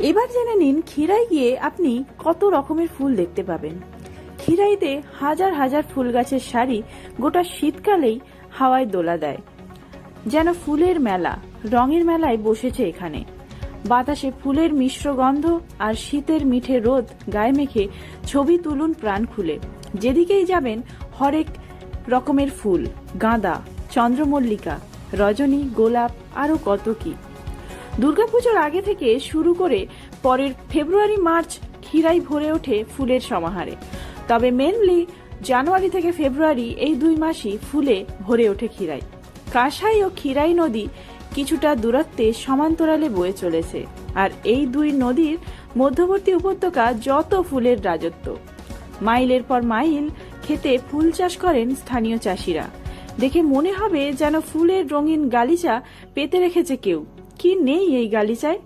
এবার জেনে নিন ক্ষীরাই গিয়ে আপনি কত রকমের ফুল দেখতে পাবেন। ক্ষীরাইতে হাজার হাজার ফুল গাছের সারি গোটা শীতকালেই হাওয়ায় দোলা দেয়, যেন ফুলের মেলা, রঙের মেলায় বসেছে এখানে। বাতাসে ফুলের মিশ্র গন্ধ আর শীতের মিঠে রোদ গায়ে মেখে ছবি তুলুন প্রাণ খুলে। যেদিকেই যাবেন হরেক রকমের ফুল, গাঁদা, চন্দ্রমল্লিকা, রজনী, গোলাপ, আরো কত কি। দুর্গাপুজোর আগে থেকে শুরু করে পরের ফেব্রুয়ারি মার্চ ক্ষীরাই ভরে ওঠে ফুলের সমাহারে। তবে মেনলি জানুয়ারি থেকে ফেব্রুয়ারি এই 2 মাসই ফুলে ভরে ওঠে ক্ষীরাই। কাঁসাই ও ক্ষীরাই নদী কিছুটা দূরত্বে সমান্তরালে বয়ে চলেছে, আর এই 2 নদীর মধ্যবর্তী উপত্যকা যত ফুলের রাজত্ব। মাইলের পর মাইল খেতে ফুল চাষ করেন স্থানীয় চাষিরা। দেখে মনে হবে যেন ফুলের রঙিন গালিচা পেতে রেখেছে কেউ। কি নেই এই গালিচায়?